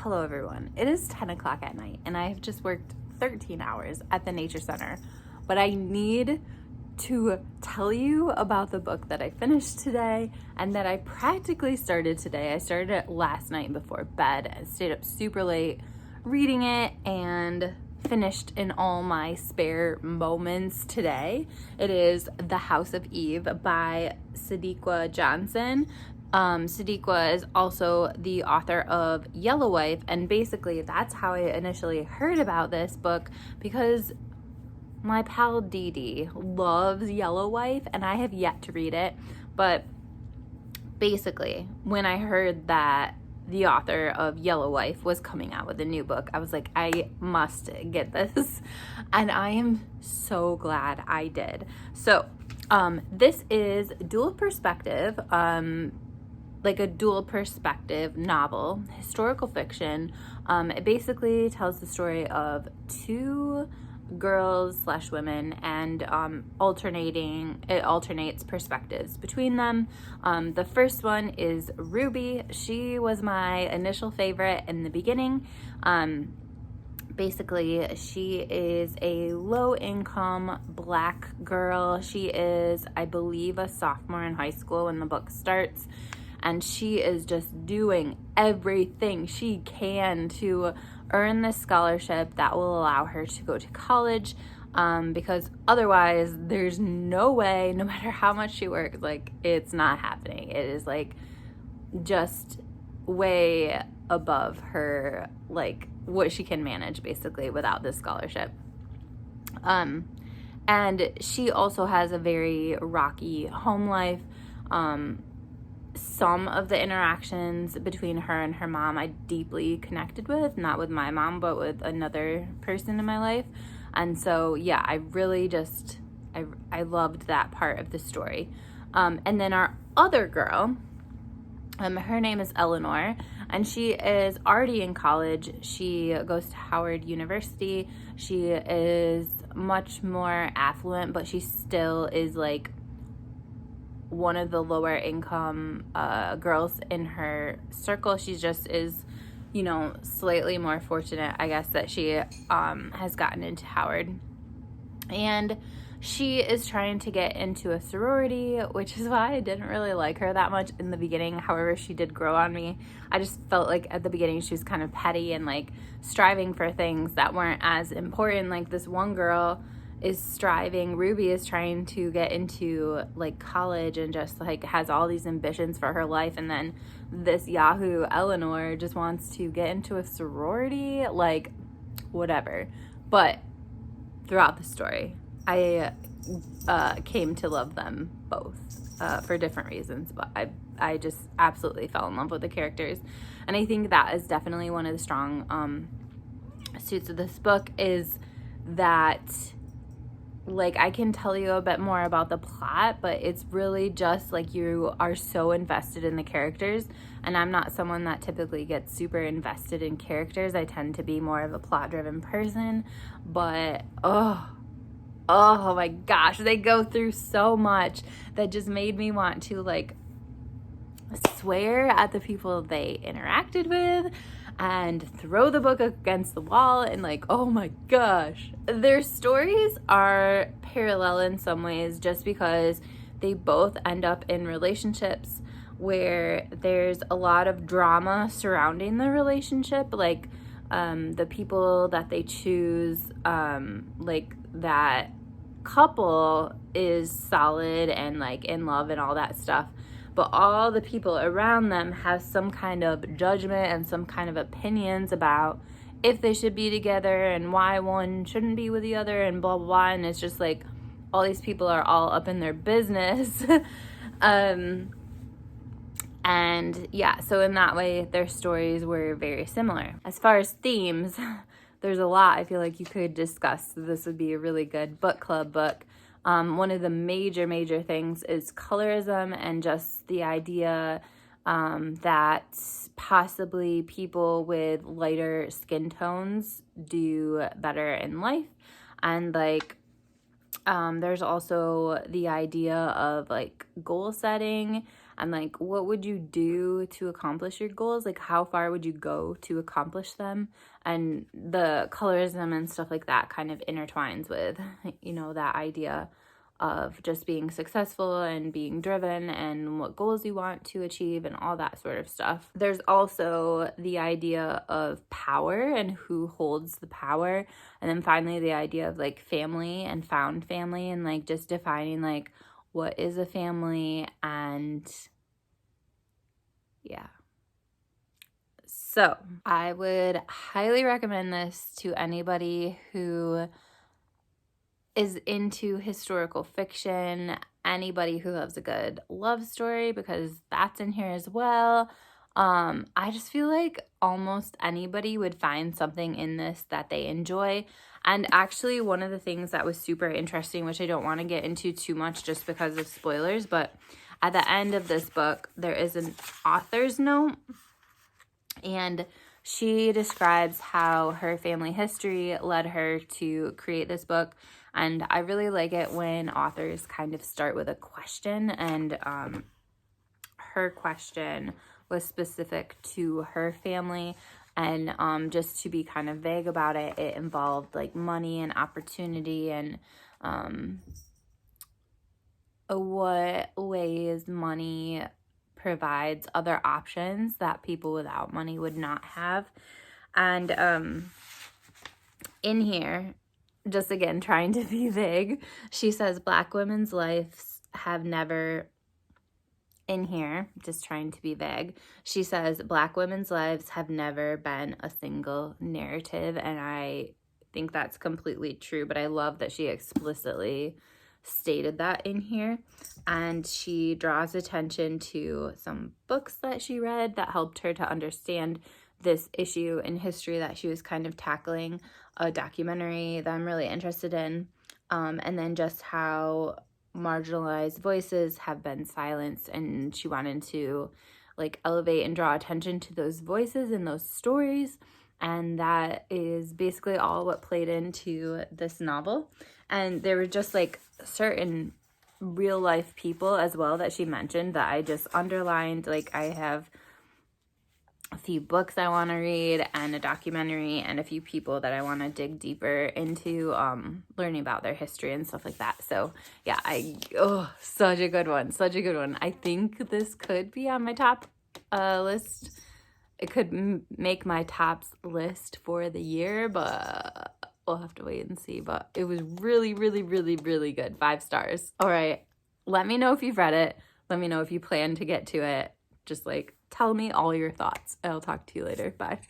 Hello everyone. It is 10 o'clock at night and I have just worked 13 hours at the nature center, but I need to tell you about the book that I finished today and that I practically started today. I started it last night before bed and stayed up super late reading it and finished in all my spare moments today. It is The House of Eve by Sadeqa Johnson. Sadeqa is also the author of Yellow Wife, and basically that's how I initially heard about this book, because my pal Dee Dee loves Yellow Wife and I have yet to read it. But basically, when I heard that the author of Yellow Wife was coming out with a new book, I was like, I must get this. And I am so glad I did. So this is dual perspective, like a dual perspective novel, historical fiction. It basically tells the story of two girls / women, and it alternates perspectives between them. The first one is Ruby. She was my initial favorite in the beginning. Basically, she is a low-income black girl. She is, I believe, a sophomore in high school when the book starts, and she is just doing everything she can to earn this scholarship that will allow her to go to college, because otherwise there's no way, no matter how much she works, like, it's not happening. It is like just way above her, like what she can manage basically without this scholarship. And she also has a very rocky home life. Some of the interactions between her and her mom I deeply connected with, not with my mom, but with another person in my life. And so, yeah, I really just, I loved that part of the story. And then our other girl, her name is Eleanor, and she is already in college. She goes to Howard University. She is much more affluent, but she still is like one of the lower income girls in her circle. She just is, you know, slightly more fortunate, I guess, that she has gotten into Howard. And she is trying to get into a sorority, which is why I didn't really like her that much in the beginning. However, she did grow on me. I just felt like at the beginning she was kind of petty and like striving for things that weren't as important. Like this one girl is striving, Ruby is trying to get into like college and just like has all these ambitions for her life, and then this Yahoo Eleanor just wants to get into a sorority, like whatever. But throughout the story, I came to love them both for different reasons, but I just absolutely fell in love with the characters. And I think that is definitely one of the strong suits of this book, is that, like, I can tell you a bit more about the plot, but it's really just like you are so invested in the characters. And I'm not someone that typically gets super invested in characters. I tend to be more of a plot-driven person. But oh my gosh, they go through so much that just made me want to like swear at the people they interacted with and throw the book against the wall, and like, oh my gosh. Their stories are parallel in some ways, just because they both end up in relationships where there's a lot of drama surrounding the relationship. Like the people that they choose, like that couple is solid and like in love and all that stuff, but all the people around them have some kind of judgment and some kind of opinions about if they should be together and why one shouldn't be with the other and blah blah blah. And it's just like all these people are all up in their business. And yeah, so in that way their stories were very similar. As far as themes, there's a lot I feel like you could discuss. This would be a really good book club book. One of the major things is colorism, and just the idea that possibly people with lighter skin tones do better in life. And like there's also the idea of like goal setting and like what would you do to accomplish your goals, like how far would you go to accomplish them, and the colorism and stuff like that kind of intertwines with, you know, that idea of just being successful and being driven and what goals you want to achieve and all that sort of stuff. There's also the idea of power and who holds the power. And then finally the idea of like family and found family, and like just defining like what is a family. And yeah. So I would highly recommend this to anybody who is into historical fiction, anybody who loves a good love story, because that's in here as well. I just feel like almost anybody would find something in this that they enjoy. And actually, one of the things that was super interesting, which I don't want to get into too much just because of spoilers, but at the end of this book, there is an author's note, and she describes how her family history led her to create this book. And I really like it when authors kind of start with a question, and her question was specific to her family. And just to be kind of vague about it, it involved like money and opportunity, and what ways money provides other options that people without money would not have. And in here, just again trying to be vague, she says Black women's lives have never, in here, just trying to be vague, she says Black women's lives have never been a single narrative. And I think that's completely true, but I love that she explicitly stated that in here. And she draws attention to some books that she read that helped her to understand this issue in history that she was kind of tackling, a documentary that I'm really interested in, and then just how marginalized voices have been silenced, and she wanted to like elevate and draw attention to those voices and those stories. And that is basically all what played into this novel. And there were just like certain real life people as well that she mentioned that I just underlined. Like I have a few books I want to read and a documentary and a few people that I want to dig deeper into, learning about their history and stuff like that. So yeah, such a good one. Such a good one. I think this could be on my top list. It could make my tops list for the year, but we'll have to wait and see. But it was really, really, really, really good. 5 stars. All right. Let me know if you've read it. Let me know if you plan to get to it. Just like tell me all your thoughts. I'll talk to you later. Bye.